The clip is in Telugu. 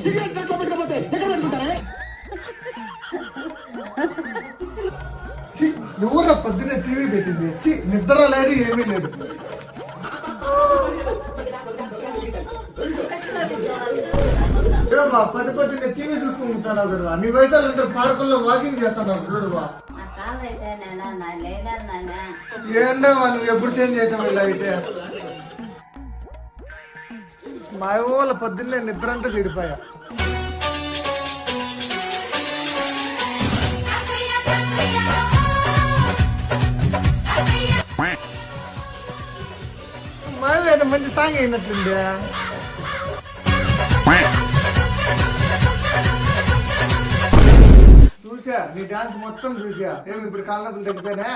సిగరెట్ నోట్లో పెట్టుకోపోతే ఎక్కడ పెట్టుకుంటారా? ఎవరు పొద్దున్నే టీవీ పెట్టింది? నిద్ర లేదు, ఏమీ లేదు. పది పొద్దున్నే టీవీ చూసుకుంటున్నావు కదా. నీ వయసులంటే పార్కుల్లో వాకింగ్ చేస్తున్నావు చూడువా. ఏంటో నువ్వు ఎప్పుడు చేంజ్ అవుతావు ఇలా అయితే? మా వాళ్ళ పొద్దున్నే నిద్ర అంతా చెడిపోయా. మా ఏదో మంచి సాంగ్ అయినట్లుంది. చూసా నీ డాన్స్ మొత్తం చూసా. ఏమి ఇప్పుడు కాళ్ళ నొప్పులు తగ్గిపోయినా?